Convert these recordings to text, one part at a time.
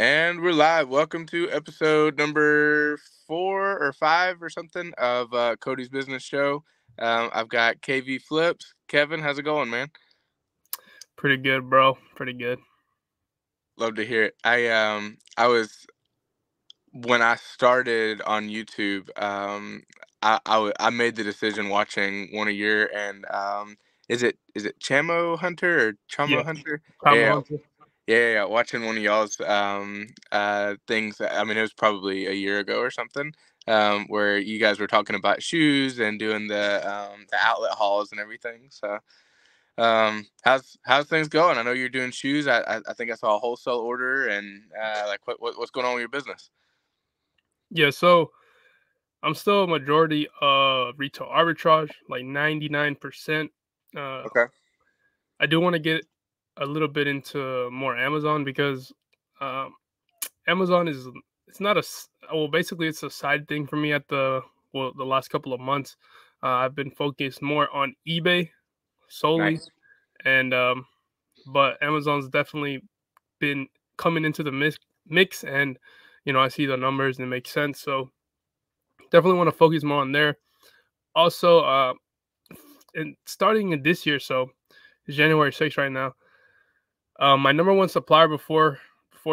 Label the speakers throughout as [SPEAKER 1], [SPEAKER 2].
[SPEAKER 1] And we're live. Welcome to episode number 4 or 5 or something of Cody's Business Show. I've got KV Flips. Kevin, how's it going, man?
[SPEAKER 2] Pretty good, bro. Pretty good.
[SPEAKER 1] Love to hear it. I was when I started on YouTube. I made the decision watching one of your and is it Chamo Hunter or Chamo
[SPEAKER 2] Yeah,
[SPEAKER 1] Hunter?
[SPEAKER 2] Primal
[SPEAKER 1] Yeah,
[SPEAKER 2] Hunter.
[SPEAKER 1] yeah, watching one of y'all's things. I mean, it was probably a year ago or something, where you guys were talking about shoes and doing the outlet hauls and everything. So, how's things going? I know you're doing shoes. I think I saw a wholesale order, and like what's going on with your business?
[SPEAKER 2] Yeah, so I'm still a majority retail arbitrage, like 99%. Uh,
[SPEAKER 1] Okay.
[SPEAKER 2] I do want to get a little bit into more Amazon because um, Amazon is it's not well, basically it's a side thing for me the last couple of months. I've been focused more on eBay solely,
[SPEAKER 1] Nice.
[SPEAKER 2] and but Amazon's definitely been coming into the mix, and I see the numbers and it makes sense. So definitely want to focus more on there. Also, and starting in this year, so it's January 6th right now. My number one supplier before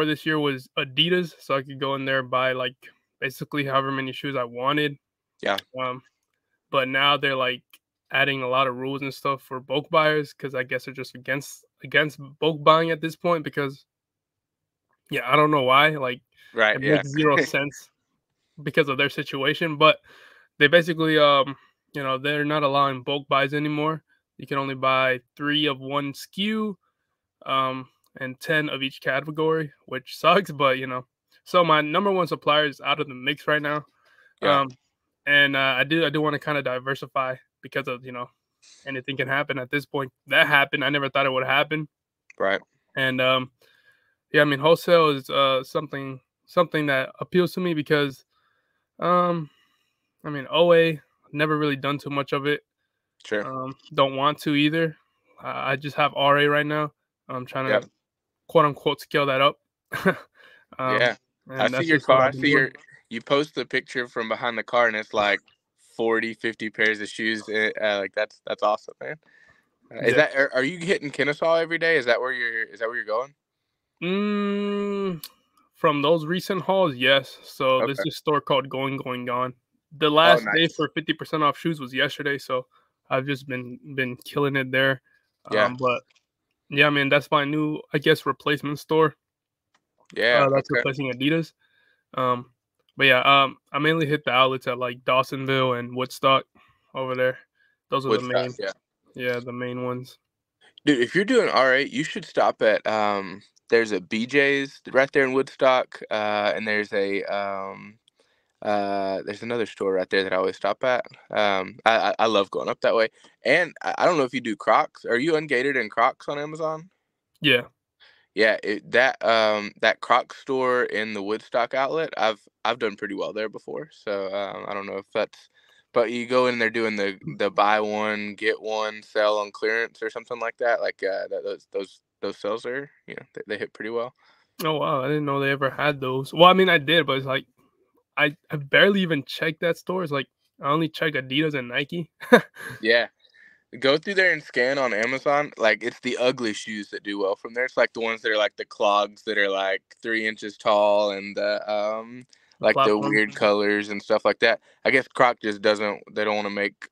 [SPEAKER 2] this year was Adidas, so I could go in there and buy like basically however many shoes I wanted.
[SPEAKER 1] Yeah.
[SPEAKER 2] Um, but now they're like adding a lot of rules and stuff for bulk buyers because I guess they're just against bulk buying at this point because I don't know why. Like
[SPEAKER 1] Right.
[SPEAKER 2] it
[SPEAKER 1] Yeah.
[SPEAKER 2] makes zero sense because of their situation. But they basically, they're not allowing bulk buys anymore. You can only buy 3 of one SKU, and 10 of each category, which sucks. But so my number one supplier is out of the mix right now.
[SPEAKER 1] Yeah.
[SPEAKER 2] Um, and I do want to kind of diversify because of anything can happen at this point. That happened. I never thought it would happen.
[SPEAKER 1] Right.
[SPEAKER 2] And yeah, I mean wholesale is something that appeals to me because um I mean, OA, never really done too much of it.
[SPEAKER 1] Sure.
[SPEAKER 2] Don't want to either. I just have RA right now. I'm trying
[SPEAKER 1] Yeah.
[SPEAKER 2] to quote unquote scale that up. um,
[SPEAKER 1] Yeah. I
[SPEAKER 2] and
[SPEAKER 1] see
[SPEAKER 2] that's
[SPEAKER 1] your
[SPEAKER 2] just what
[SPEAKER 1] car. I
[SPEAKER 2] I've been
[SPEAKER 1] see
[SPEAKER 2] doing.
[SPEAKER 1] you post the picture from behind the car and it's like 40, 50 pairs of shoes. Like that's awesome, man. Is
[SPEAKER 2] Yeah.
[SPEAKER 1] that are you hitting Kennesaw every day? Is that where you're going?
[SPEAKER 2] Mm, from those recent hauls, yes. So there's
[SPEAKER 1] Okay.
[SPEAKER 2] this store called Going Gone. The
[SPEAKER 1] Oh,
[SPEAKER 2] last day
[SPEAKER 1] nice.
[SPEAKER 2] for 50% off shoes was yesterday, so I've just been killing it there.
[SPEAKER 1] Yeah.
[SPEAKER 2] But yeah, I mean that's my new, I guess, replacement store.
[SPEAKER 1] Yeah.
[SPEAKER 2] That's
[SPEAKER 1] Okay.
[SPEAKER 2] replacing Adidas. Um, but yeah, I mainly hit the outlets at like Dawsonville and Woodstock over there. Those are the
[SPEAKER 1] Woodstock.
[SPEAKER 2] main,
[SPEAKER 1] Yeah.
[SPEAKER 2] the main ones.
[SPEAKER 1] Dude, if you're doing all right, you should stop at there's a BJ's right there in Woodstock, and there's another store right there that I always stop at. I love going up that way. And I don't know if you do Crocs. Are you ungated in Crocs on Amazon?
[SPEAKER 2] Yeah,
[SPEAKER 1] Yeah, that Crocs store in the Woodstock outlet, I've done pretty well there before. So I don't know if that's, but you go in there doing the buy one get one sale on clearance or something like that. Like those sales are they hit pretty well.
[SPEAKER 2] oh wow, I didn't know they ever had those. Well, I mean I did, but it's like I barely even checked that store. It's like I only check Adidas and Nike.
[SPEAKER 1] Yeah. Go through there and scan on Amazon. Like it's the ugly shoes that do well from there. It's like the ones that are like the clogs that are like 3 inches tall and the
[SPEAKER 2] The
[SPEAKER 1] like the
[SPEAKER 2] platform.
[SPEAKER 1] weird colors and stuff like that. I guess Croc just doesn't. They don't want to make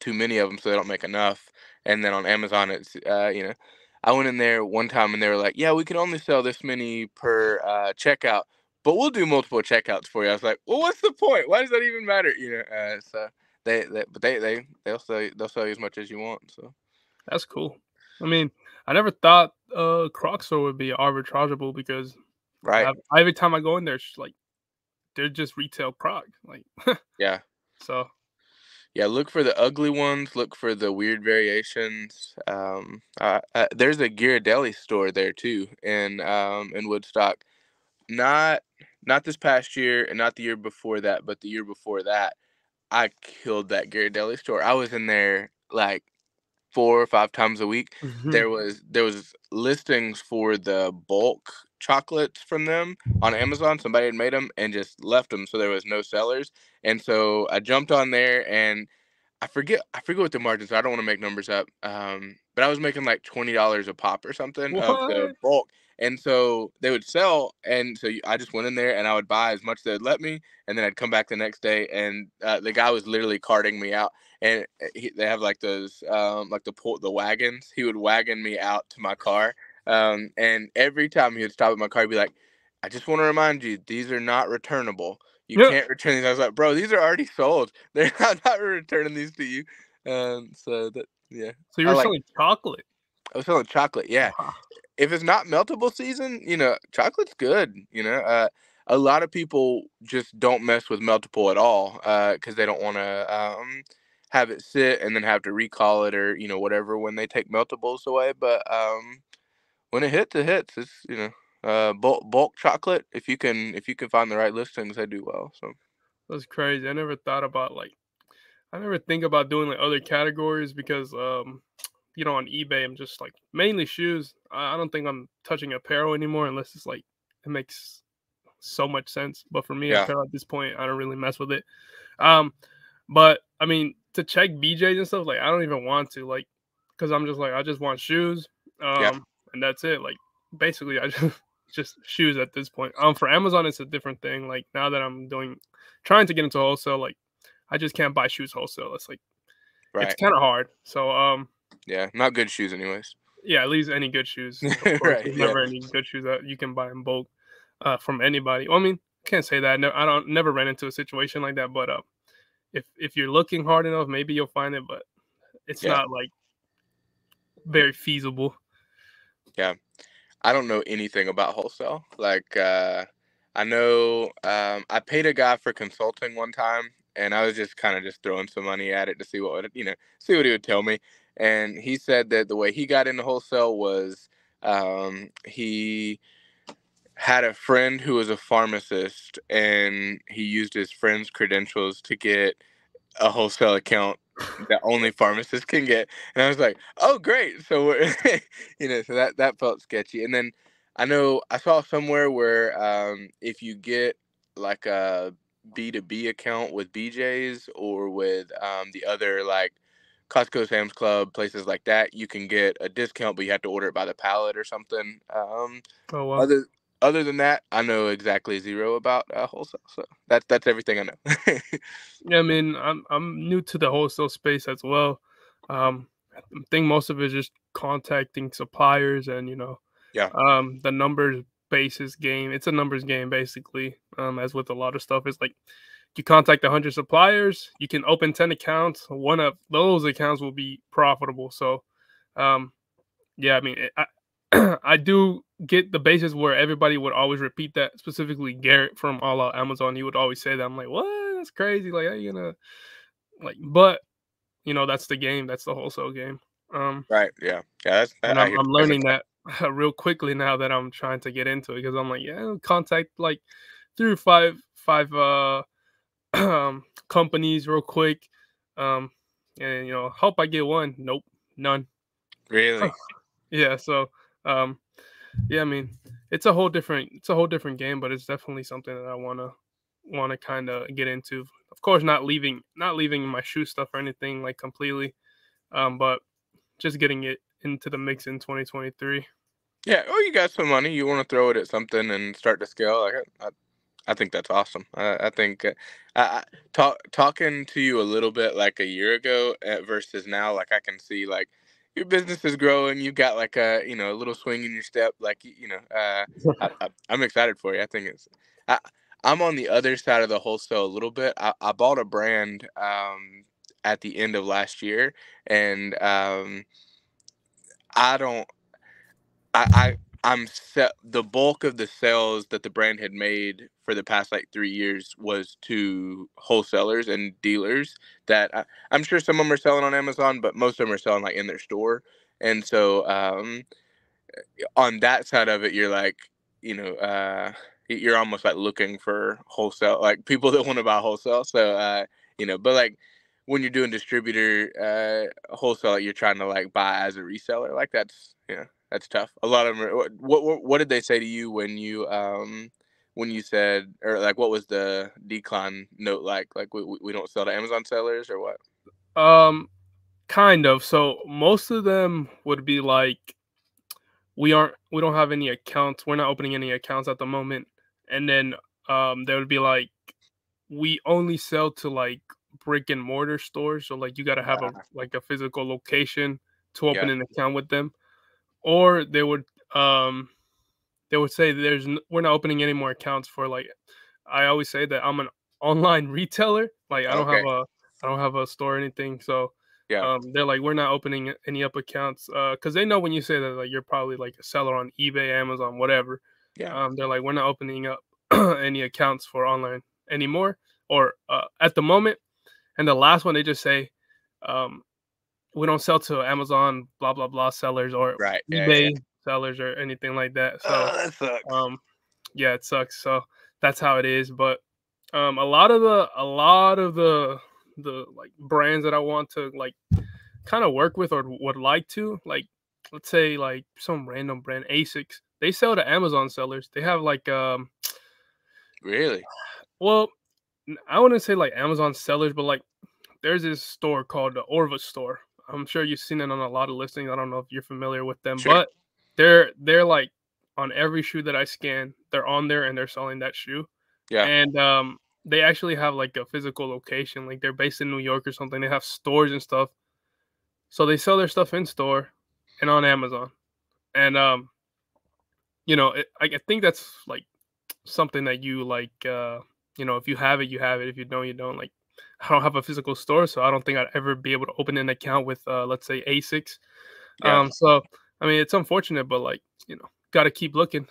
[SPEAKER 1] too many of them, so they don't make enough. And then on Amazon, it's I went in there one time and they were like, "Yeah, we can only sell this many per checkout, but we'll do multiple checkouts for you." I was like, "Well, what's the point? Why does that even matter?" So. They'll sell you as much as you want. So
[SPEAKER 2] That's cool. I mean, I never thought Crocs store would be arbitrageable because
[SPEAKER 1] right,
[SPEAKER 2] every time I go in there, it's just like they're just retail Crocs. Like
[SPEAKER 1] yeah,
[SPEAKER 2] so
[SPEAKER 1] yeah. Look for the ugly ones. Look for the weird variations. There's a Ghirardelli store there too in Woodstock. Not not this past year and not the year before that, but the year before that, I killed that Ghirardelli store. I was in there like 4 or 5 times a week.
[SPEAKER 2] Mhm.
[SPEAKER 1] There was listings for the bulk chocolates from them on Amazon. Somebody had made them and just left them, so there was no sellers. And so I jumped on there, and I forget what the margins are. I don't want to make numbers up. But I was making like $20 a pop or something of the
[SPEAKER 2] What?
[SPEAKER 1] bulk. And so they would sell, and so I just went in there and I would buy as much as they'd let me, and then I'd come back the next day, and the guy was literally carting me out, and they have like those like the wagons. He would wagon me out to my car, and every time he would stop at my car, he'd be like, "I just want to remind you, these are not returnable. You
[SPEAKER 2] Yeah.
[SPEAKER 1] can't return these." I was like, "Bro, these are already sold. I'm not returning these to you." So that yeah,
[SPEAKER 2] So you
[SPEAKER 1] I
[SPEAKER 2] were
[SPEAKER 1] like
[SPEAKER 2] selling chocolate?
[SPEAKER 1] I was selling chocolate. Yeah,
[SPEAKER 2] Wow.
[SPEAKER 1] if it's not meltable season, chocolate's good. A lot of people just don't mess with meltable at all because they don't want to have it sit and then have to recall it or whatever when they take meltables away. But when it hits, it hits. It's bulk chocolate. If you can find the right listings, they do well. So
[SPEAKER 2] That's crazy. I never think about doing like other categories because on eBay I'm just like mainly shoes. I don't think I'm touching apparel anymore unless it's like it makes so much sense. But for me,
[SPEAKER 1] yeah,
[SPEAKER 2] apparel at this point, I don't really mess with it. Um, but I mean, to check BJ's and stuff, like I don't even want to, like, because I'm just like I just want shoes,
[SPEAKER 1] yeah,
[SPEAKER 2] and that's it. Like basically, I just just shoes at this point. For Amazon, it's a different thing. Like now that I'm trying to get into wholesale, like I just can't buy shoes wholesale. It's
[SPEAKER 1] right,
[SPEAKER 2] kind of hard. So
[SPEAKER 1] yeah, not good shoes, anyways.
[SPEAKER 2] yeah, at least any good shoes. Of course,
[SPEAKER 1] Right,
[SPEAKER 2] there's
[SPEAKER 1] yeah,
[SPEAKER 2] never any good shoes that you can buy in bulk from anybody. Well, I mean, can't say that. No, I don't never ran into a situation like that. But if you're looking hard enough, maybe you'll find it. But it's
[SPEAKER 1] yeah,
[SPEAKER 2] not like very feasible.
[SPEAKER 1] yeah. I don't know anything about wholesale. Like, I know I paid a guy for consulting one time, and I was just kind of just throwing some money at it to see what he would tell me. And he said that the way he got into wholesale was he had a friend who was a pharmacist, and he used his friend's credentials to get a wholesale account that only pharmacists can get. And I was like, oh, great. So we're, so that felt sketchy. And then I know I saw somewhere where if you get like a B2B account with BJ's or with the other like Costco, Sam's Club, places like that, you can get a discount, but you have to order it by the pallet or something.
[SPEAKER 2] Oh well.
[SPEAKER 1] Other other than that, I know exactly zero about wholesale. So that's everything I know.
[SPEAKER 2] Yeah, I mean, I'm new to the wholesale space as well. I think most of it is just contacting suppliers and
[SPEAKER 1] Yeah.
[SPEAKER 2] the numbers basis game. It's a numbers game basically. As with a lot of stuff, it's like you contact 100 suppliers, you can open 10 accounts. One of those accounts will be profitable. So, um, yeah, I mean, I do get the basis where everybody would always repeat that. Specifically, Garrett from All Out Amazon, he would always say that. I'm like, what? That's crazy. Like, how you gonna like? But that's the game. That's the wholesale game. Um,
[SPEAKER 1] Right. Yeah. Yeah.
[SPEAKER 2] and
[SPEAKER 1] I
[SPEAKER 2] I'm
[SPEAKER 1] hear
[SPEAKER 2] I'm
[SPEAKER 1] the same
[SPEAKER 2] learning
[SPEAKER 1] exact.
[SPEAKER 2] that real quickly now that I'm trying to get into it because I'm like, yeah, contact like through five companies real quick. Um, and hope I get one. Nope, none.
[SPEAKER 1] Really.
[SPEAKER 2] Yeah. So, um, yeah, I mean, it's a whole different game, but it's definitely something that I wanna kind of get into. Of course, not leaving my shoe stuff or anything like completely, but just getting it into the mix in 2023.
[SPEAKER 1] Yeah. Oh, you got some money. You want to throw it at something and start to scale. Like I think that's awesome. I think talking to you a little bit like a year ago versus now, like I can see like your business is growing. You've got like a little swing in your step. Like I'm excited for you. I think I, I'm on the other side of the wholesale a little bit. I bought a brand at the end of last year, and I don't. I'm set. The bulk of the sales that the brand had made for the past like 3 years was to wholesalers and dealers. That I'm sure some of them are selling on Amazon, but most of them are selling like in their store. And so on that side of it, you're like, you're almost like looking for wholesale, like people that want to buy wholesale. So but like when you're doing distributor wholesale, like, you're trying to like buy as a reseller. Like that's yeah. That's tough. A lot of them. What did they say to you when you said, or like what was the decline note like? Like we don't sell to Amazon sellers or what?
[SPEAKER 2] Um, kind of. So most of them would be like, we don't have any accounts. We're not opening any accounts at the moment. And then they would be like, we only sell to like brick and mortar stores. So like you got to have a like a physical location to open
[SPEAKER 1] Yeah.
[SPEAKER 2] an account with them. Or um they would say we're not opening any more accounts for like, I always say that I'm an online retailer. Like
[SPEAKER 1] Okay.
[SPEAKER 2] I don't have a store or anything. So
[SPEAKER 1] Yeah.
[SPEAKER 2] they're like, we're not opening any up accounts because they know when you say that like you're probably like a seller on eBay, Amazon, whatever.
[SPEAKER 1] Yeah.
[SPEAKER 2] They're like, we're not opening up any accounts for online anymore or at the moment. And the last one they just say, um, we don't sell to Amazon, blah blah blah sellers or
[SPEAKER 1] Right. Yeah. Yeah.
[SPEAKER 2] eBay sellers or anything like that. So
[SPEAKER 1] Oh, that sucks.
[SPEAKER 2] um, yeah, it sucks. So that's how it is. But a lot of the like brands that I want to like kind of work with or would like to like, let's say like some random brand Asics. They sell to Amazon sellers. They have like
[SPEAKER 1] Really?
[SPEAKER 2] well, I wouldn't say like Amazon sellers, but like there's this store called the Orva store. I'm sure you've seen it on a lot of listings. I don't know if you're familiar with them,
[SPEAKER 1] Sure.
[SPEAKER 2] but they're like on every shoe that I scan, they're on there and they're selling that shoe.
[SPEAKER 1] Yeah.
[SPEAKER 2] And they actually have like a physical location. Like they're based in New York or something. They have stores and stuff. So they sell their stuff in store and on Amazon. And I think that's like something that you like if you have it, you have it. If you don't, you don't. Like I don't have a physical store, so I don't think I'd ever be able to open an account with let's say Asics.
[SPEAKER 1] Yeah.
[SPEAKER 2] So I mean it's unfortunate, but like, gotta keep looking.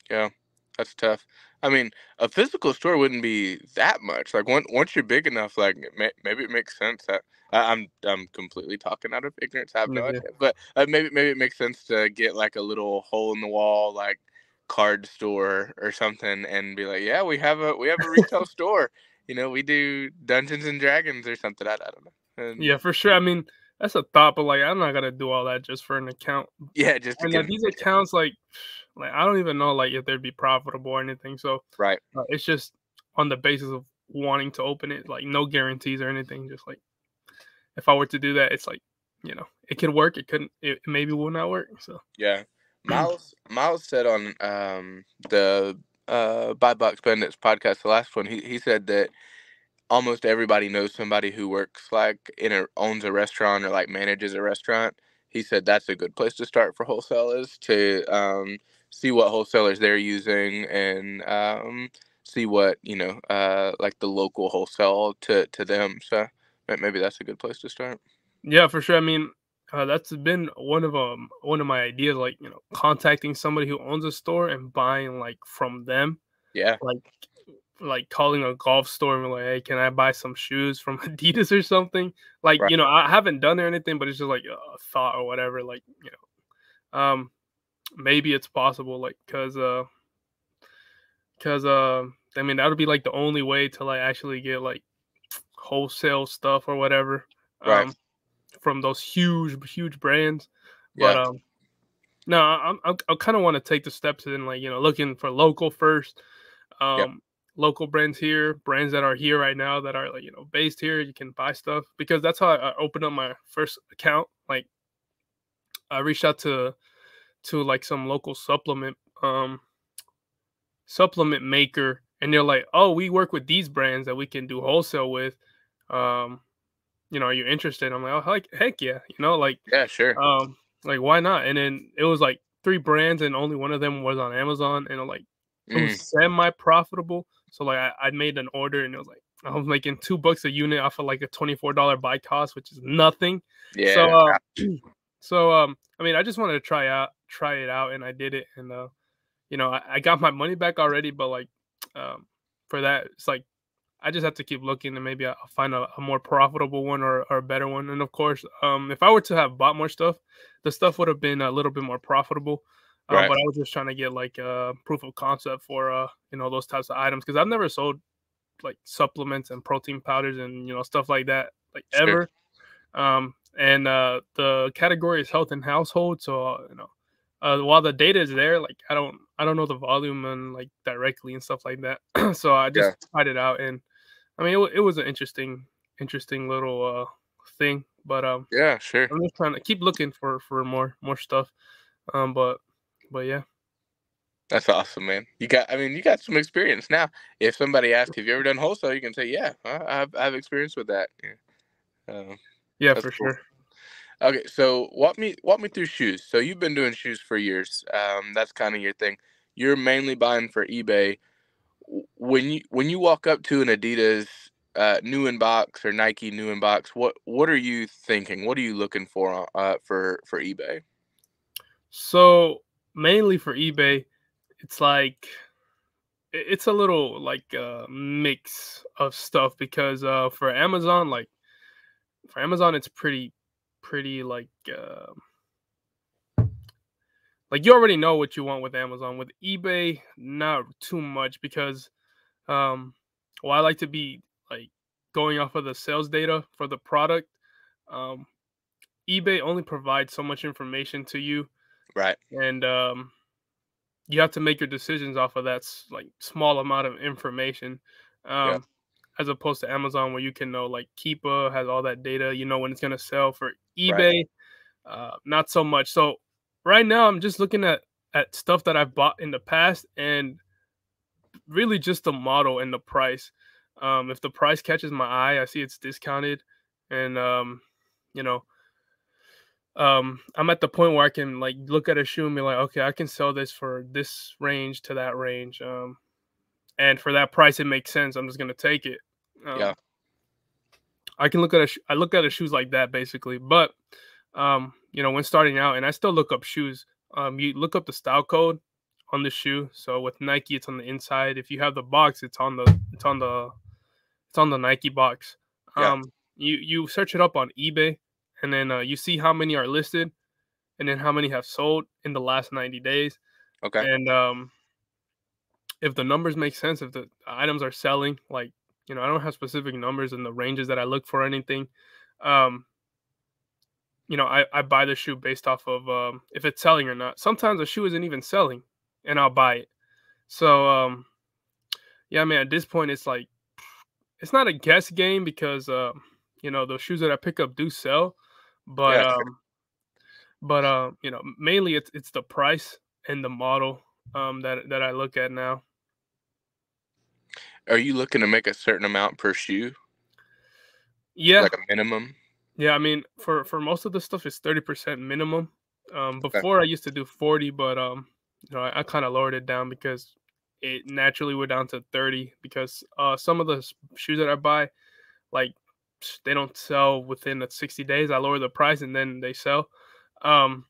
[SPEAKER 1] Yeah, that's tough. I mean, a physical store wouldn't be that much. Like once you're big enough, like maybe it makes sense that I'm completely talking out of ignorance. I have no
[SPEAKER 2] Yeah.
[SPEAKER 1] idea, but maybe it makes sense to get like a little hole in the wall like card store or something, and be like, yeah, we have a retail store. We do Dungeons and Dragons or something. I don't know. And
[SPEAKER 2] Yeah, for sure. I mean, that's a thought, but like I'm not gonna do all that just for an account.
[SPEAKER 1] yeah, just to
[SPEAKER 2] And
[SPEAKER 1] get
[SPEAKER 2] these
[SPEAKER 1] information.
[SPEAKER 2] accounts, like I don't even know like if they'd be profitable or anything. So
[SPEAKER 1] Right.
[SPEAKER 2] it's just on the basis of wanting to open it, like no guarantees or anything. Just like if I were to do that, it's like it could work, it couldn't, it maybe will not work. So
[SPEAKER 1] Yeah. Miles said on the Buy Box Bandits podcast, the last one, he said that almost everybody knows somebody who works like owns a restaurant or like manages a restaurant. He said that's a good place to start for wholesalers to see what wholesalers they're using and see what like the local wholesale to them. So maybe that's a good place to start.
[SPEAKER 2] yeah, for sure. I mean, that's been one of my ideas, like contacting somebody who owns a store and buying like from them,
[SPEAKER 1] Yeah.
[SPEAKER 2] like calling a golf store and be like, hey, can I buy some shoes from Adidas or something? Like,
[SPEAKER 1] Right.
[SPEAKER 2] I haven't done it or anything, but it's just like a thought or whatever. Like, maybe it's possible, like, cause I mean that would be like the only way to like actually get like wholesale stuff or whatever.
[SPEAKER 1] Right.
[SPEAKER 2] Um, from those huge brands. But
[SPEAKER 1] Yeah.
[SPEAKER 2] no, I kind of want to take the steps in like looking for local first,
[SPEAKER 1] Yeah.
[SPEAKER 2] um, local brands here, brands that are here right now that are like based here. You can buy stuff because that's how I opened up my first account. Like I reached out to like some local supplement maker, and they're like, oh, we work with these brands that we can do wholesale with. Um, are you interested? I'm like, oh, heck yeah,
[SPEAKER 1] Yeah. Sure.
[SPEAKER 2] like why not? And then it was like three brands, and only one of them was on Amazon, and like it was
[SPEAKER 1] Mm.
[SPEAKER 2] semi profitable. So like I made an order, and it was like I was making $2 a unit off of like a $24 buy cost, which is nothing. So
[SPEAKER 1] Yeah.
[SPEAKER 2] I mean, I just wanted to try it out, and I did it, and I got my money back already, but like um, for that, it's like I just have to keep looking and maybe I'll find a more profitable one or a better one. And of course, if I were to have bought more stuff, the stuff would have been a little bit more profitable.
[SPEAKER 1] Right.
[SPEAKER 2] But I was just trying to get like a proof of concept for those types of items because I've never sold like supplements and protein powders and stuff like that like
[SPEAKER 1] Sure.
[SPEAKER 2] ever. And the category is health and household, so while the data is there, like I don't know the volume and like directly and stuff like that. So I
[SPEAKER 1] Yeah.
[SPEAKER 2] just tried it out, and I mean it was an interesting little thing. But
[SPEAKER 1] Yeah, sure.
[SPEAKER 2] I'm just trying to keep looking for more stuff. But yeah.
[SPEAKER 1] That's awesome, man. I mean, you got some experience now. If somebody asks, "Have you ever done wholesale?" You can say, "Yeah, I have experience with that." Yeah. Uh,
[SPEAKER 2] Yeah,
[SPEAKER 1] that's
[SPEAKER 2] for
[SPEAKER 1] cool.
[SPEAKER 2] sure.
[SPEAKER 1] Okay, so walk me through shoes. So you've been doing shoes for years. That's kind of your thing. You're mainly buying for eBay. When you walk up to an Adidas new in box or Nike new in box, what are you thinking? What are you looking for for eBay?
[SPEAKER 2] So mainly for eBay, it's like it's a little like mix of stuff because for Amazon it's pretty like you already know what you want with Amazon. With eBay, not too much because um well I like to be like going off of the sales data for the product. Um eBay only provides so much information to you,
[SPEAKER 1] Right.
[SPEAKER 2] and you have to make your decisions off of that like small amount of information.
[SPEAKER 1] Yeah.
[SPEAKER 2] Um as opposed to Amazon where you can know like Keepa has all that data, you know when it's gonna sell. For
[SPEAKER 1] Right.
[SPEAKER 2] eBay, not so much. So right now I'm just looking at stuff that I've bought in the past and really just the model and the price. If the price catches my eye, I see it's discounted, and you know, I'm at the point where I can like look at a shoe and be like, okay, I can sell this for this range to that range. And for that price, it makes sense. I'm just gonna take it.
[SPEAKER 1] Yeah.
[SPEAKER 2] Um, I can look at I look at the shoes like that basically. But when starting out, and I still look up shoes. You look up the style code on the shoe. So with Nike, it's on the inside. If you have the box, it's on the Nike box.
[SPEAKER 1] Yeah.
[SPEAKER 2] You search it up on eBay, and then you see how many are listed, and then how many have sold in the last 90 days.
[SPEAKER 1] Okay.
[SPEAKER 2] And if the numbers make sense, if the items are selling, like I don't have specific numbers in the ranges that I look for or anything. Um, I buy the shoe based off of if it's selling or not. Sometimes the shoe isn't even selling, and I'll buy it. So yeah, man. At this point, it's like it's not a guess game because the shoes that I pick up do sell, but
[SPEAKER 1] Yeah. Sure.
[SPEAKER 2] mainly it's the price and the model that I look at now.
[SPEAKER 1] Are you looking to make a certain amount per shoe,
[SPEAKER 2] Yeah,
[SPEAKER 1] like a minimum?
[SPEAKER 2] yeah. I mean, for most of the stuff, it's 30% minimum.
[SPEAKER 1] Okay.
[SPEAKER 2] Before I used to do 40, but I kind of lowered it down because it naturally went down to 30 because some of the shoes that I buy, like they don't sell within the 60 days. I lower the price and then they sell. Um,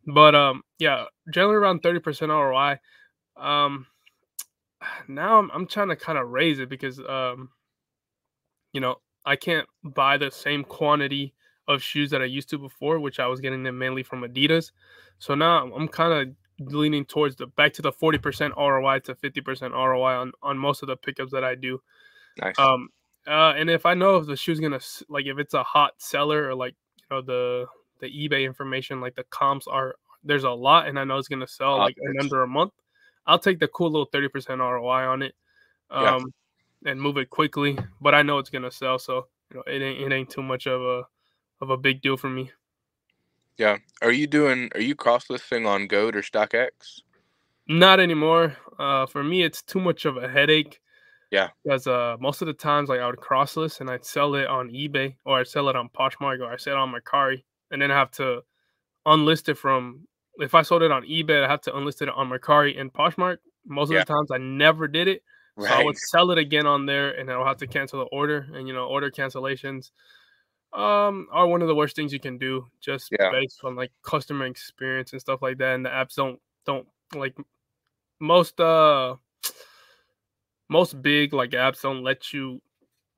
[SPEAKER 2] but yeah, generally around 30% ROI. Um, now I'm trying to kind of raise it because I can't buy the same quantity of shoes that I used to before, which I was getting them mainly from Adidas. So now I'm kind of leaning towards the back to the 40% ROI to 50% ROI on most of the pickups that I do.
[SPEAKER 1] Nice.
[SPEAKER 2] Um, and if I know if the shoe's like if it's a hot seller or like the eBay information, like the comps are there's a lot, and I know it's gonna sell like in
[SPEAKER 1] Offers.
[SPEAKER 2] under a month, I'll take the cool little 30% ROI on it.
[SPEAKER 1] Yeah.
[SPEAKER 2] Um, and move it quickly, but I know it's gonna sell, so it ain't too much of a big deal for me.
[SPEAKER 1] Yeah. Are you cross listing on Goat or StockX?
[SPEAKER 2] Not anymore. For me, it's too much of a headache
[SPEAKER 1] Yeah.
[SPEAKER 2] because most of the times, like I would cross list and I'd sell it on eBay or I'd sell it on Poshmark or I sell it on Mercari, and then I have to unlist it from. If I sold it on eBay, I have to unlist it on Mercari and Poshmark. Most of the
[SPEAKER 1] Yeah.
[SPEAKER 2] times, I never did it, so I
[SPEAKER 1] Right.
[SPEAKER 2] would sell it again on there, and I'll have to cancel the order. And order cancellations are one of the worst things you can do just
[SPEAKER 1] Yeah.
[SPEAKER 2] based on like customer experience and stuff like that. And the apps don't like most most big like apps don't let you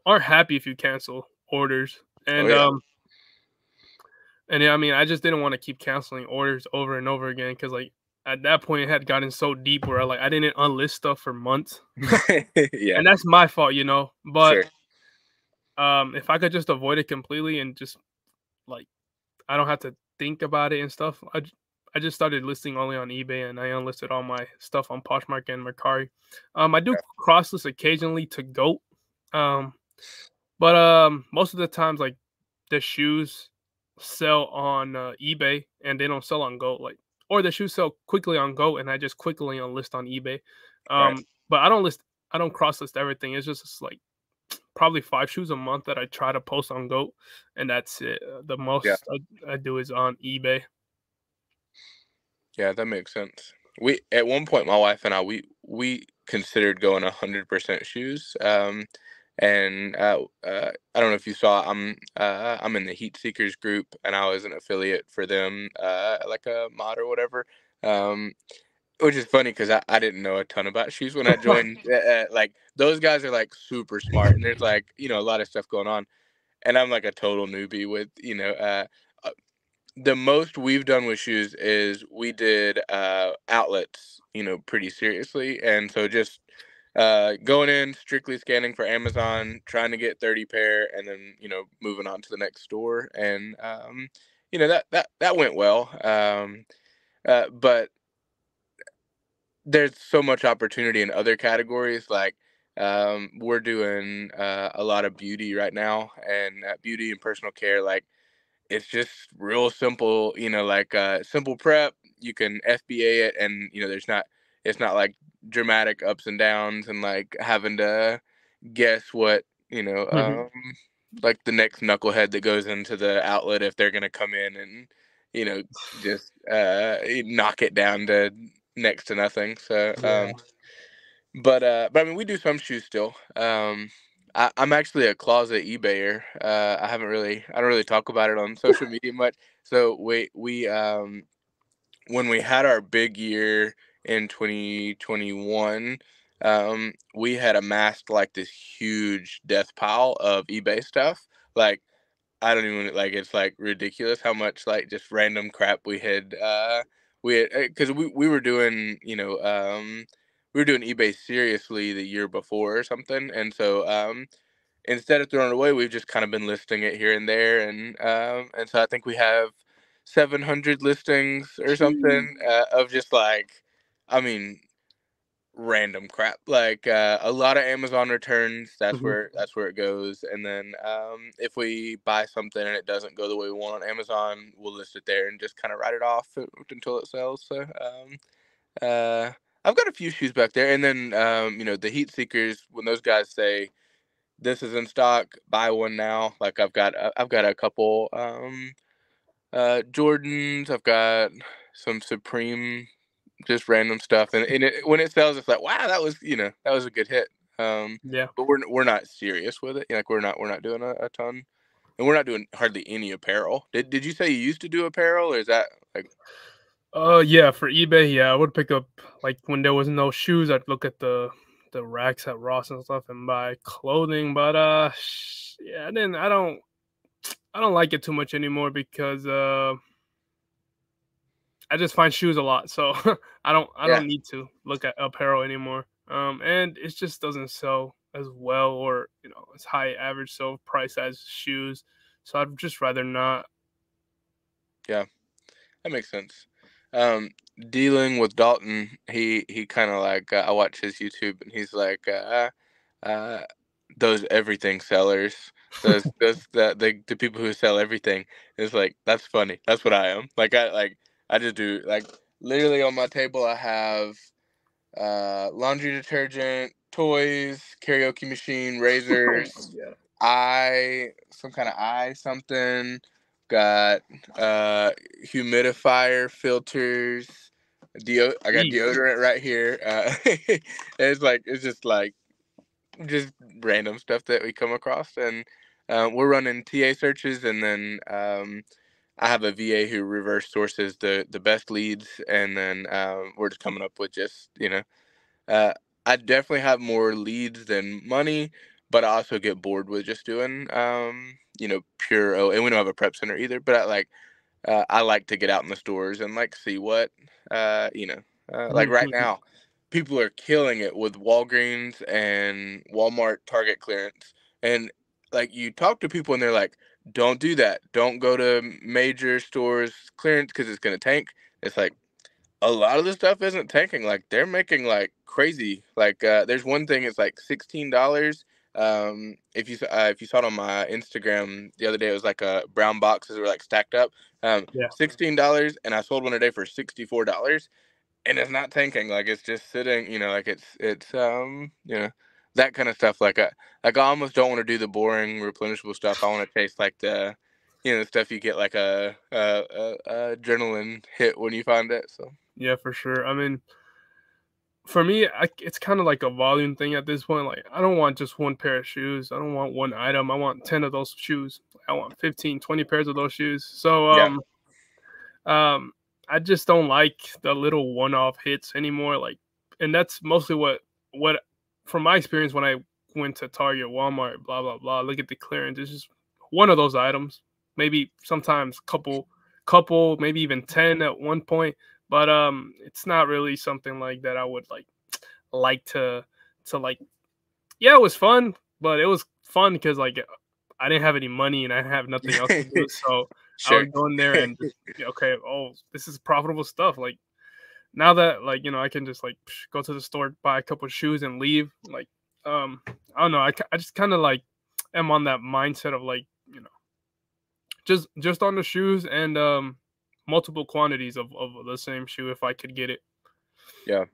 [SPEAKER 2] aren't happy if you cancel orders.
[SPEAKER 1] Oh
[SPEAKER 2] And
[SPEAKER 1] yeah.
[SPEAKER 2] yeah, I mean I just didn't want to keep canceling orders over and over again because like at that point it had gotten so deep where like I didn't unlist stuff for months.
[SPEAKER 1] Yeah.
[SPEAKER 2] And that's my fault. But
[SPEAKER 1] Sure.
[SPEAKER 2] if I could just avoid it completely and just like I don't have to think about it and stuff. I just started listing only on eBay, and I unlisted all my stuff on Poshmark and Mercari. I do
[SPEAKER 1] Yeah,
[SPEAKER 2] cross list occasionally to Goat, um, but most of the times, like the shoes sell on eBay and they don't sell on Goat, like or the shoes sell quickly on Goat, and I just quickly unlist on eBay.
[SPEAKER 1] right.
[SPEAKER 2] But I don't cross list everything. It's just like probably 5 shoes a month that I try to post on Goat, and that's it. The
[SPEAKER 1] Yeah.
[SPEAKER 2] most I do is on eBay.
[SPEAKER 1] Yeah, that makes sense. We at one point, my wife and I, we considered going 100% shoes. And I don't know if you saw, I'm in the Heat Seekers group, and I was an affiliate for them, like a mod or whatever. Um, which is funny because I didn't know a ton about shoes when I joined. Like those guys are like super smart, and there's like a lot of stuff going on, and I'm like a total newbie with uh, the most we've done with shoes is we did outlets, pretty seriously. And so just going in, strictly scanning for Amazon, trying to get 30 pair, and then, moving on to the next store. And, that went well. But there's so much opportunity in other categories. Like, we're doing a lot of beauty right now, and beauty and personal care. Like, it's just real simple, like simple prep. You can FBA it, and it's not like dramatic ups and downs, and like having to guess what, like the next knucklehead that goes into the outlet, if they're gonna come in and you know just knock it down to next to nothing. So
[SPEAKER 2] Yeah.
[SPEAKER 1] but I mean, we do some shoes still. I'm actually a closet eBayer. I don't really talk about it on social media much. So we when we had our big year in 2021, we had amassed like this huge death pile of eBay stuff. Like, I don't even like, it's like ridiculous how much like just random crap we had, because we were doing, we were doing eBay seriously the year before or something. And so instead of throwing it away, we've just kind of been listing it here and there. And so I think we have 700 listings or something,
[SPEAKER 2] Sheesh.
[SPEAKER 1] of just like, I mean, random crap, like a lot of Amazon returns.
[SPEAKER 2] Mhm.
[SPEAKER 1] That's where it goes. And then if we buy something and it doesn't go the way we want on Amazon, we'll list it there and just kind of write it off until it sells. So uh I've got a few shoes back there. And then the heat seekers, when those guys say this is in stock, buy one now. Like, I've got a couple Jordans. I've got some Supreme, just random stuff. And when it sells, it's like, wow, that was a good hit.
[SPEAKER 2] Yeah.
[SPEAKER 1] But we're not serious with it. Like, we're not doing a ton, and we're not doing hardly any apparel. Did you say you used to do apparel, or is that like?
[SPEAKER 2] Yeah, for eBay, yeah, I would pick up like when there was no shoes, I'd look at the racks at Ross and stuff and buy clothing. But yeah, then I don't like it too much anymore because I just find shoes a lot, so I
[SPEAKER 1] Yeah,
[SPEAKER 2] don't need to look at apparel anymore. And it just doesn't sell as well, or as high average sell price as shoes. So I'd just rather not.
[SPEAKER 1] yeah, that makes sense. Um, Dealing with Dalton, he kind of like, I watch his YouTube, and he's like, uh, those everything sellers, those the people who sell everything. It's like, that's funny. That's what I am. I just do, like, literally on my table I have laundry detergent, toys, karaoke machine,
[SPEAKER 2] Oh my
[SPEAKER 1] razors,
[SPEAKER 2] god.
[SPEAKER 1] some kind of something. Got humidifier, filters, I got
[SPEAKER 2] Jeez.
[SPEAKER 1] deodorant right here. It's just like just random stuff that we come across. And we're running TA searches, and then I have a VA who reverse sources the best leads, and then we're just coming up with just, uh, I definitely have more leads than money, but I also get bored with just doing pure. Oh, and we don't have a prep center either. But I like to get out in the stores and like see what, like right
[SPEAKER 2] Mhm.
[SPEAKER 1] now, people are killing it with Walgreens and Walmart Target clearance. And like, you talk to people and they're like, don't do that. Don't go to major stores clearance because it's going to tank. it's like a lot of the stuff isn't tanking. Like they're making like crazy. Like there's one thing. It's like $16. If you saw it on my Instagram the other day, it was like brown boxes were like stacked up.
[SPEAKER 2] Yeah,
[SPEAKER 1] $16, and I sold one today for $64, and it's not tanking. Like it's just sitting. Like it's that kind of stuff. Like I almost don't want to do the boring replenishable stuff. I want to taste like the stuff you get like a adrenaline hit when you find it. So.
[SPEAKER 2] yeah, for sure. I mean, for me, it's kind of like a volume thing at this point. Like, I don't want just one pair of shoes. I don't want one item. I want 10 of those shoes. I want 15, 20 pairs of those shoes. So,
[SPEAKER 1] Yeah.
[SPEAKER 2] um, I just don't like the little one-off hits anymore. Like, and that's mostly what from my experience when I went to Target, Walmart, blah blah blah. Look at the clearance. It's just one of those items. Maybe sometimes couple, maybe even 10 at one point. But it's not really something like that I would like to like. Yeah, it was fun, but it was fun because like I didn't have any money and I have nothing else to do. So I
[SPEAKER 1] Sure.
[SPEAKER 2] would go in there and just, yeah, okay, oh, this is profitable stuff. Like now that I can just like go to the store, buy a couple of shoes and leave. Like I don't know, I just kind of like am on that mindset of like just on the shoes and multiple quantities of the same shoe if I could get it.
[SPEAKER 1] Yeah.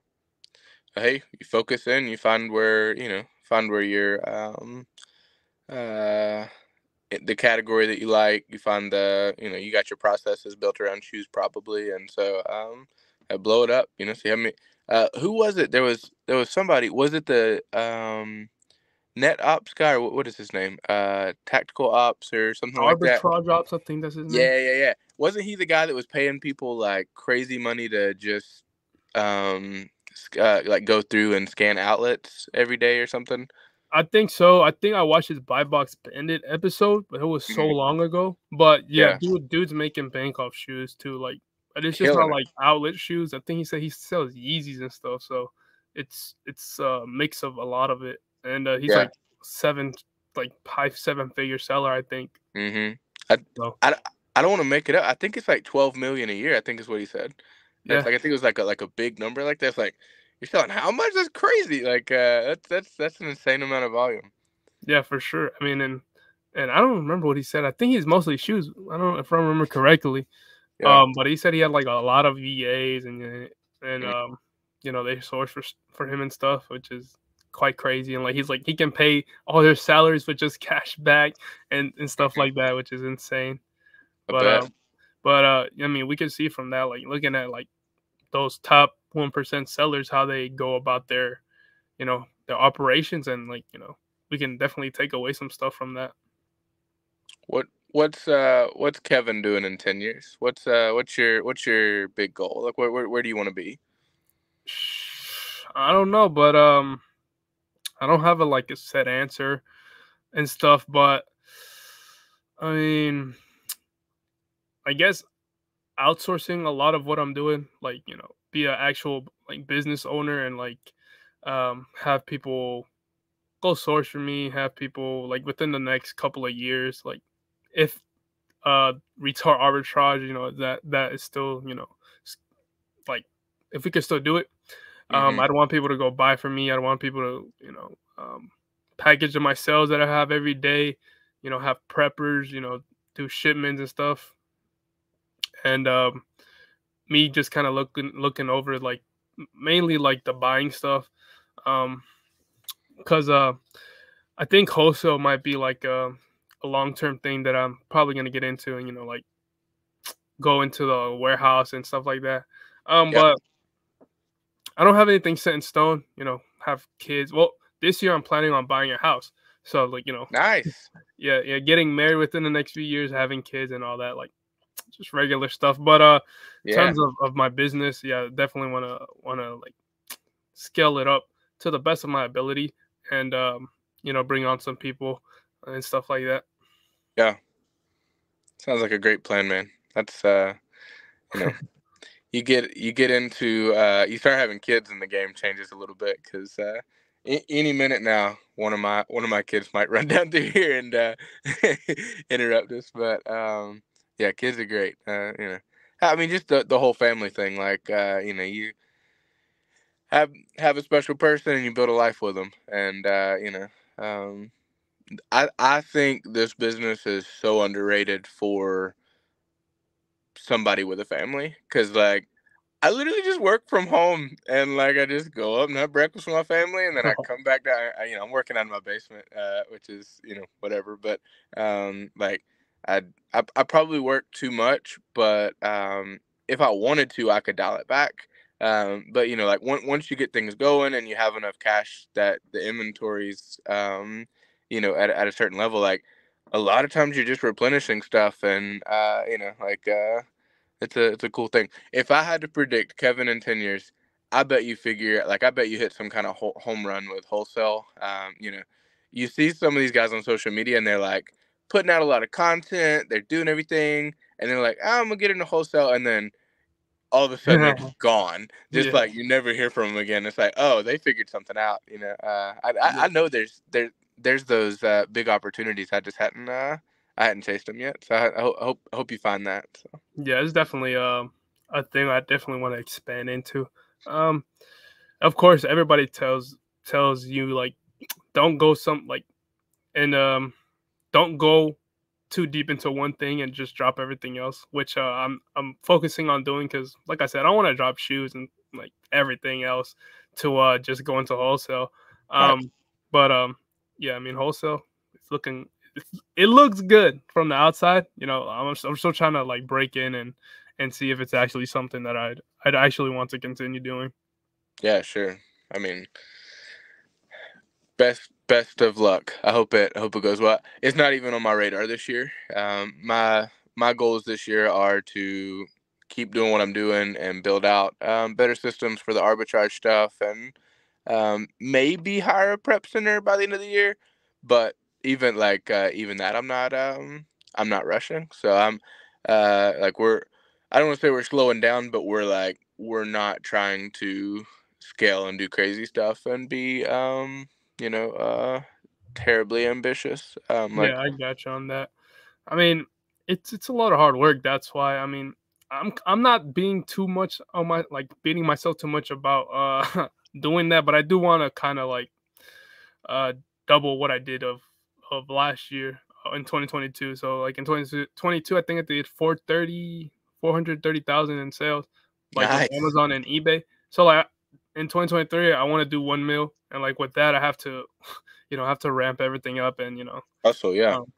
[SPEAKER 1] Hey, you focus in, you find where you're uh the category that you like. You find you got your processes built around shoes probably, and so blow it up. See how many. Who was it? There was somebody. Was it the net ops guy, or what is his name? Tactical ops or something like that.
[SPEAKER 2] Arbitrage ops, I think that's his name.
[SPEAKER 1] Yeah, yeah, yeah. Wasn't he the guy that was paying people like crazy money to just like go through and scan outlets every day or something?
[SPEAKER 2] I think so. I think I watched his Buy Box Bandit episode, but it was so
[SPEAKER 1] Mhm.
[SPEAKER 2] long ago. But yeah,
[SPEAKER 1] Yeah,
[SPEAKER 2] dude's making bank off shoes too. Like, but it's just not
[SPEAKER 1] killing it.
[SPEAKER 2] like outlet shoes. I think he said he sells Yeezys and stuff. So it's a mix of a lot of it. And he's
[SPEAKER 1] Yeah.
[SPEAKER 2] like seven, like high seven figure seller, I think.
[SPEAKER 1] Mhm. I
[SPEAKER 2] So
[SPEAKER 1] I I don't wanna make it up. I think it's like 12 million a year, I think is what he said. It's
[SPEAKER 2] yeah,
[SPEAKER 1] like I think it was like a big number like that. It's like, "You're selling how much? That's crazy." Like, that's an insane amount of volume.
[SPEAKER 2] yeah, for sure. I mean, and I don't remember what he said. I think he's mostly shoes. I don't know if I remember correctly.
[SPEAKER 1] Yeah.
[SPEAKER 2] But he said he had like a lot of VAs and
[SPEAKER 1] Mhm,
[SPEAKER 2] they source for him and stuff, which is quite crazy. And like he's like he can pay all their salaries with just cash back and stuff
[SPEAKER 1] mhm.
[SPEAKER 2] like that, which is insane.
[SPEAKER 1] I
[SPEAKER 2] But
[SPEAKER 1] bet.
[SPEAKER 2] I mean, we can see from that, like looking at like those top 1% sellers, how they go about their operations, and we can definitely take away some stuff from that.
[SPEAKER 1] What's Kevin doing in 10 years? What's your big goal? Like, where do you wanna be?
[SPEAKER 2] I don't know, but I don't have a set answer and stuff, but I mean, I guess outsourcing a lot of what I'm doing, like, be an actual like business owner and like have people go source for me, have people like within the next couple of years, like if retail arbitrage, that is still, s- like if we can still do it.
[SPEAKER 1] Mhm,
[SPEAKER 2] I don't want people to go buy from me. I don't want people to, package my sales that I have every day, have preppers, do shipments and stuff. And me just kind of looking over like mainly like the buying stuff. Um, because I think wholesale might be like a long term thing that I'm probably gonna get into and like go into the warehouse and stuff like that.
[SPEAKER 1] yeah,
[SPEAKER 2] But I don't have anything set in stone. Have kids. Well, this year I'm planning on buying a house. So like
[SPEAKER 1] nice.
[SPEAKER 2] yeah, yeah, getting married within the next few years, having kids and all that, like just regular stuff. But in
[SPEAKER 1] Yeah,
[SPEAKER 2] terms of my business, yeah, definitely wanna like scale it up to the best of my ability and bring on some people and stuff like that.
[SPEAKER 1] yeah. Sounds like a great plan, man. That's, you know you get into you start having kids and the game changes a little bit because any minute now one of my kids might run down through here and interrupt us, but yeah, kids are great. I mean, just the whole family thing. Like, you have have a special person and you build a life with them, and um, I think this business is so underrated for somebody with a family because like I literally just work from home and like I just go up and have breakfast with my family and then I come back down. I'm working out in my basement, which is whatever. But like I, I probably work too much, but if I wanted to, I could dial it back. But like once you get things going and you have enough cash that the inventories, at a certain level, like a lot of times you're just replenishing stuff and it's a cool thing. If I had to predict Kevin in 10 years, I bet you hit some kind of home run with wholesale. You see some of these guys on social media and they're like putting out a lot of content, they're doing everything, and they're like, oh, I'm gonna get into wholesale, and then all of a sudden they're just gone, just
[SPEAKER 2] Yeah,
[SPEAKER 1] like you never hear from them again. It's like, oh, they figured something out. I
[SPEAKER 2] yeah,
[SPEAKER 1] know there's those big opportunities. I hadn't chased them yet, so I hope you find that. So.
[SPEAKER 2] yeah. It's definitely a thing I definitely want to expand into. Um, of course, everybody tells you like don't go some like and don't go too deep into one thing and just drop everything else, which I'm focusing on doing because, like I said, I don't want to drop shoes and like everything else to just go into wholesale.
[SPEAKER 1] Nice.
[SPEAKER 2] Um, but yeah, I mean wholesale. It's looking, it looks good from the outside. I'm still trying to like break in and see if it's actually something that I'd actually want to continue doing.
[SPEAKER 1] Yeah, sure. I mean, best of luck. I hope it goes well. It's not even on my radar this year. My goals this year are to keep doing what I'm doing and build out better systems for the arbitrage stuff and maybe hire a prep center by the end of the year. But even that, I'm not rushing. So I'm like we're I don't want to say we're slowing down, but we're not trying to scale and do crazy stuff and be you know uh terribly ambitious.
[SPEAKER 2] Yeah, I got you on that. I mean, it's a lot of hard work. That's why. I mean, I'm not being too much on my like beating myself too much about doing that, but I do want to kind of like uh double what I did of last year in 2022. So like in 2022, I think I did 430,000 in sales, like with
[SPEAKER 1] Nice.
[SPEAKER 2] Amazon and eBay. So like in 2023, I want to do 1 mil, and like with that, I have to, have to ramp everything up and
[SPEAKER 1] Also, yeah.
[SPEAKER 2] um,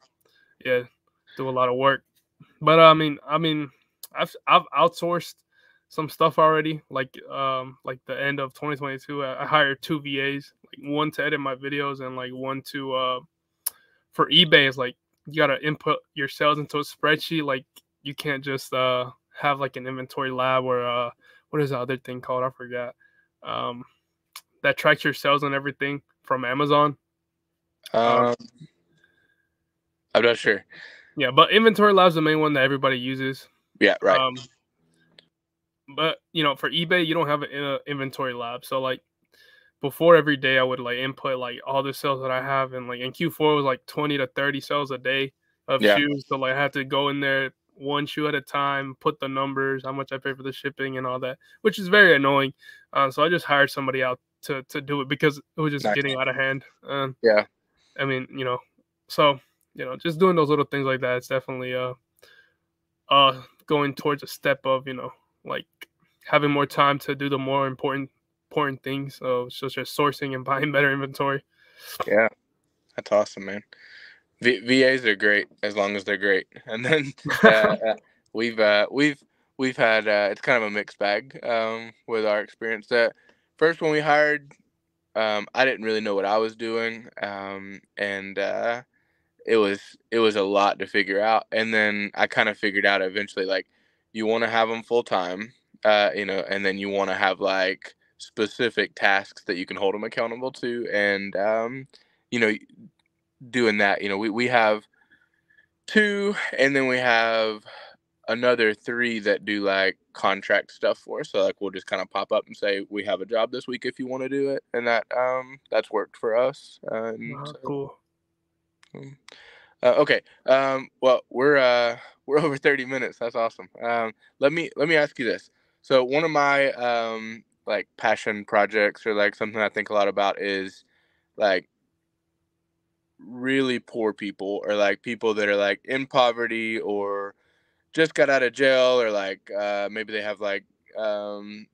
[SPEAKER 2] yeah, do a lot of work. But I mean, I've outsourced some stuff already. Like the end of 2022, I hired two VAs, like one to edit my videos and like one to for eBay. Is like you gotta input your sales into a spreadsheet. Like you can't just have like an inventory lab or what is the other thing called? I forgot. Um, that tracks your sales and everything from Amazon. Um,
[SPEAKER 1] Um, I'm not sure.
[SPEAKER 2] yeah, but inventory lab's the main one that everybody uses.
[SPEAKER 1] Yeah, right.
[SPEAKER 2] Um, but for eBay, you don't have an inventory lab. So like before every day, I would like input like all the sales that I have, and like in Q4 it was like 20 to 30 sales a day of
[SPEAKER 1] Yeah,
[SPEAKER 2] shoes. So like I had to go in there one shoe at a time, put the numbers, how much I pay for the shipping, and all that, which is very annoying. So I just hired somebody out to do it because it was just
[SPEAKER 1] nice.
[SPEAKER 2] getting out of hand.
[SPEAKER 1] Yeah,
[SPEAKER 2] I mean, so just doing those little things like that. It's definitely going towards a step of like having more time to do the more important things. So it's just sourcing and buying better inventory.
[SPEAKER 1] yeah. That's awesome, man. VAs are great as long as they're great. And then we've uh, we've we've had it's kind of a mixed bag with our experience. That first one we hired, I didn't really know what I was doing, and it was a lot to figure out. And then I kind of figured out eventually, like you want to have them full time, and then you want to have like specific tasks that you can hold them accountable to, and you know, doing that. We have two, and then we have another three that do like contract stuff for us. So like we'll just kind of pop up and say we have a job this week if you want to do it, and that's worked for us. And
[SPEAKER 2] Wow,
[SPEAKER 1] so
[SPEAKER 2] cool.
[SPEAKER 1] um, Okay. Well, we're over 30 minutes. That's awesome. Let me ask you this. So one of my like passion projects or like something I think a lot about is like really poor people or like people that are like in poverty or just got out of jail or like maybe they have like um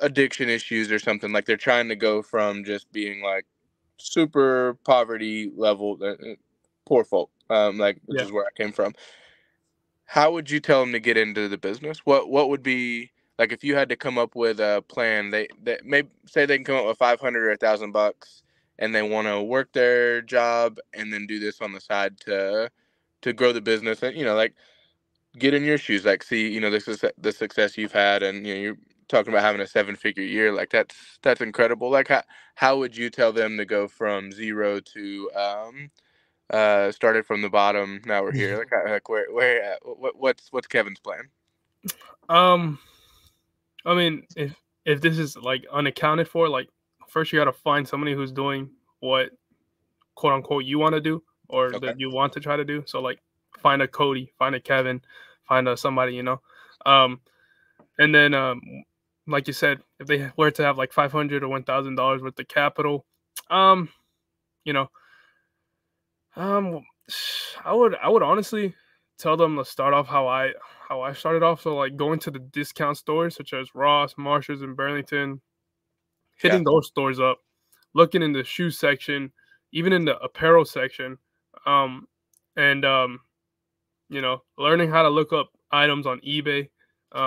[SPEAKER 1] addiction issues or something. Like they're trying to go from just being like super poverty level, poor folk, like which
[SPEAKER 2] Yeah.
[SPEAKER 1] is where I came from. How would you tell them to get into the business? What would be like if you had to come up with a plan? They maybe say they can come up with 500 or $1,000, and they want to work their job and then do this on the side to grow the business. And like get in your shoes, like see this is the success you've had, and you're talking about having a 7-figure year. Like that's incredible. Like how would you tell them to go from zero to started from the bottom. Now we're here. Like where what's Kevin's plan?
[SPEAKER 2] Um, I mean, if this is like unaccounted for, like first you got to find somebody who's doing what quote unquote you want to do or
[SPEAKER 1] Okay.
[SPEAKER 2] that you want to try to do. So like find a Cody, find a Kevin, find a somebody, Um, and then like you said, if they were to have like 500 or $1,000 worth of capital, um, you know, um, I would honestly tell them to start off how I started off. So like going to the discount stores such as Ross, Marshalls, and Burlington,
[SPEAKER 1] Yeah.
[SPEAKER 2] hitting those stores up, looking in the shoe section, even in the apparel section, um, and learning how to look up items on eBay,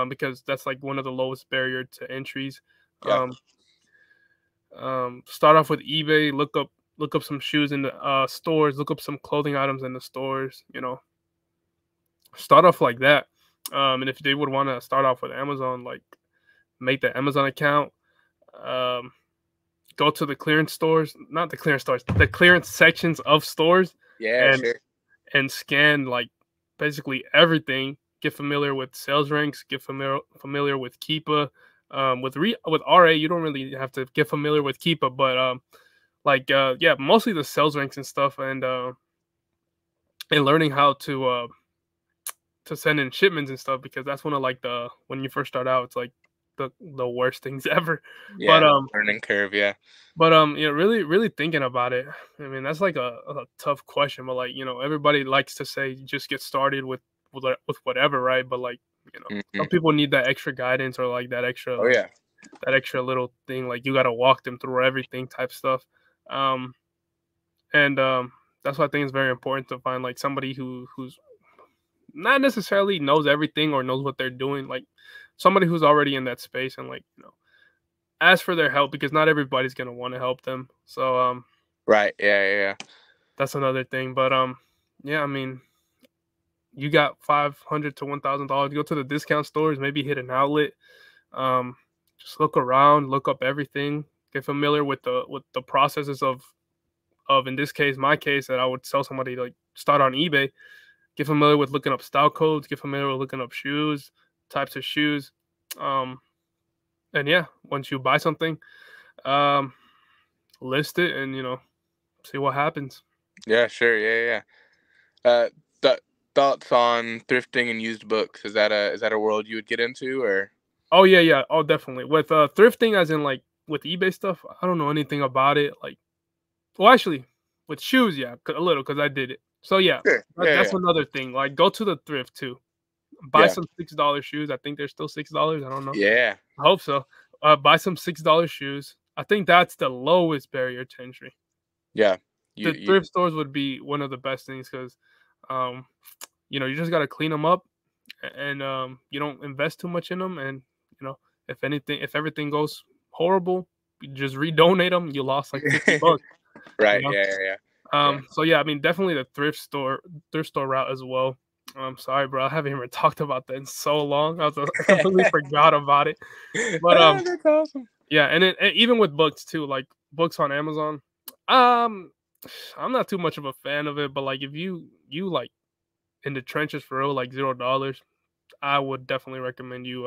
[SPEAKER 2] because that's like one of the lowest barrier to entries.
[SPEAKER 1] Yeah.
[SPEAKER 2] Um, Start off with eBay, look up some shoes in the stores, look up some clothing items in the stores. Start off like that. And if they would want to start off with Amazon, like make the Amazon account. Um, Go to the clearance stores, not the clearance stores, the clearance sections of stores,
[SPEAKER 1] Yeah.
[SPEAKER 2] and
[SPEAKER 1] Sure.
[SPEAKER 2] scan like basically everything. Get familiar with sales ranks. Get familiar with Keepa. With RA, you don't really have to get familiar with Keepa, but yeah, mostly the sales ranks and stuff, and learning how to send in shipments and stuff because that's one of like the when you first start out, it's like the worst things ever. But
[SPEAKER 1] Yeah. Learning curve. Yeah.
[SPEAKER 2] really, really thinking about it. I mean, that's like a tough question, but like, everybody likes to say just get started with whatever, right? But like, some
[SPEAKER 1] Hmm.
[SPEAKER 2] people need that extra guidance or like
[SPEAKER 1] Oh yeah.
[SPEAKER 2] that extra little thing, like you got to walk them through everything type stuff. Um, and That's why I think it's very important to find like somebody who's not necessarily knows everything or knows what they're doing, like somebody who's already in that space and like ask for their help because not everybody's gonna want to help them. So
[SPEAKER 1] Right. Yeah. Yeah. Yeah.
[SPEAKER 2] that's another thing. But yeah, I mean, you got $500 to $1,000. Go to the discount stores, maybe hit an outlet. Um, just look around, look up everything, get familiar with the processes of in this case, my case that I would tell somebody like start on eBay. Get familiar with looking up style codes. Get familiar with looking up shoes, types of shoes. Um, and yeah, once you buy something, um, list it and see what happens.
[SPEAKER 1] Yeah. Sure. Yeah. Yeah. Th- thoughts on thrifting and used books? Is that a world you would get into or?
[SPEAKER 2] Oh yeah, yeah. Oh, definitely. With thrifting, as in like with eBay stuff, I don't know anything about it. Like, well, actually, with shoes, yeah, a little because I did it. So yeah,
[SPEAKER 1] Sure. Yeah.
[SPEAKER 2] that's
[SPEAKER 1] Yeah.
[SPEAKER 2] another thing. Like, go to the thrift too. Buy
[SPEAKER 1] Yeah.
[SPEAKER 2] some $6 shoes. I think they're still $6. I don't know.
[SPEAKER 1] Yeah.
[SPEAKER 2] I hope so. Buy some $6 shoes. I think that's the lowest barrier to entry.
[SPEAKER 1] Yeah. You.
[SPEAKER 2] The
[SPEAKER 1] You.
[SPEAKER 2] thrift stores would be one of the best things because, um, you just got to clean them up and you don't invest too much in them. And if everything goes horrible, you just redonate them. You lost like $50. You
[SPEAKER 1] Right.
[SPEAKER 2] know.
[SPEAKER 1] Yeah. Yeah. Yeah. Yeah.
[SPEAKER 2] So yeah, I mean, definitely the thrift store route as well. I'm sorry, bro. I haven't even talked about that in so long. I completely forgot about it. But
[SPEAKER 1] Ah, that's awesome.
[SPEAKER 2] yeah, and even with books too, like books on Amazon. Um, I'm not too much of a fan of it, but like if you like in the trenches for real, like $0, I would definitely recommend you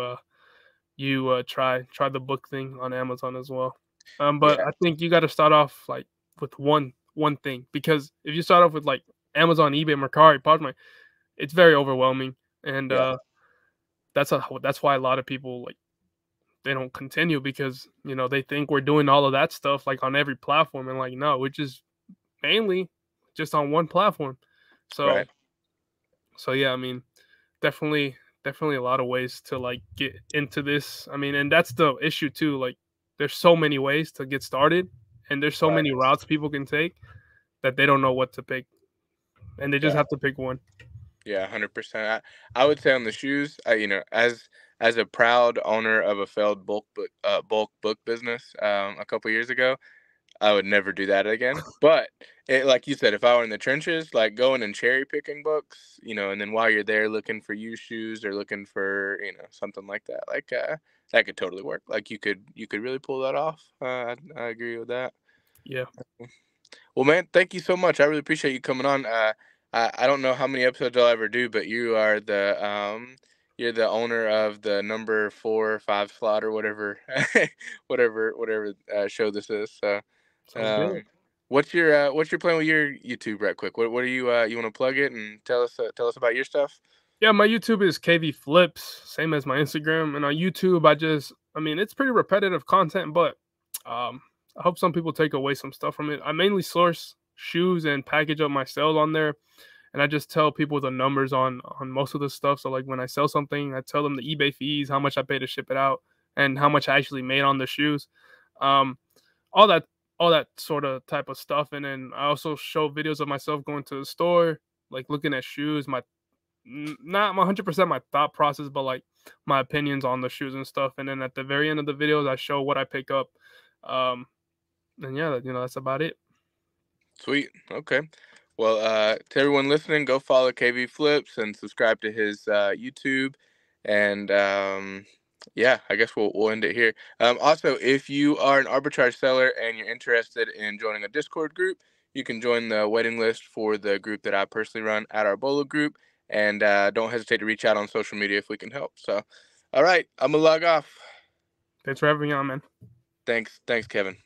[SPEAKER 2] try the book thing on Amazon as well. But
[SPEAKER 1] Yeah.
[SPEAKER 2] I think you got to start off like with one thing because if you start off with like Amazon, eBay, Mercari, Poshmark, it's very overwhelming, and
[SPEAKER 1] Yeah.
[SPEAKER 2] that's why a lot of people like they don't continue because they think we're doing all of that stuff like on every platform, and like no, we're just mainly just on one platform. So
[SPEAKER 1] Right.
[SPEAKER 2] yeah, I mean, definitely definitely a lot of ways to like get into this. I mean, and that's the issue too. Like there's so many ways to get started, and there's so
[SPEAKER 1] Right.
[SPEAKER 2] many routes people can take that they don't know what to pick, and they just
[SPEAKER 1] Yeah.
[SPEAKER 2] have to pick one.
[SPEAKER 1] Yeah. 100%. I would say on the shoes, as a proud owner of a failed bulk book business, a couple years ago, I would never do that again. But like you said, if I were in the trenches, like going and cherry picking books, and then while you're there looking for used shoes or looking for something like that, like that could totally work. Like you could really pull that off. I agree with that.
[SPEAKER 2] Yeah,
[SPEAKER 1] Well, man, thank you so much. I really appreciate you coming on. I don't know how many episodes I'll ever do, but you're the owner of the number 4 or 5 slot or whatever, whatever show this is. So,
[SPEAKER 2] sounds good.
[SPEAKER 1] um, what's your plan with your YouTube, right quick? What are you want to plug it and tell us about your stuff?
[SPEAKER 2] Yeah, my YouTube is KV Flips, same as my Instagram. And on YouTube, I mean, it's pretty repetitive content, but I hope some people take away some stuff from it. I mainly source shoes and package up my sales on there, and I just tell people the numbers on most of the stuff. So like when I sell something, I tell them the eBay fees, how much I pay to ship it out, and how much I actually made on the shoes. Um, all that all that sort of type of stuff. And then I also show videos of myself going to the store, like looking at shoes, not 100% my thought process, but like my opinions on the shoes and stuff. And then at the very end of the videos, I show what I pick up. Um, and yeah, that's about it.
[SPEAKER 1] Sweet. Okay. Well, to everyone listening, go follow KV Flips and subscribe to his YouTube. And yeah, I guess we'll end it here. Also, if you are an arbitrage seller and you're interested in joining a Discord group, you can join the waiting list for the group that I personally run at our Bolo group. And don't hesitate to reach out on social media if we can help. So, all right, I'm gonna log off.
[SPEAKER 2] Thanks for having me on, man.
[SPEAKER 1] Thanks, Kevin.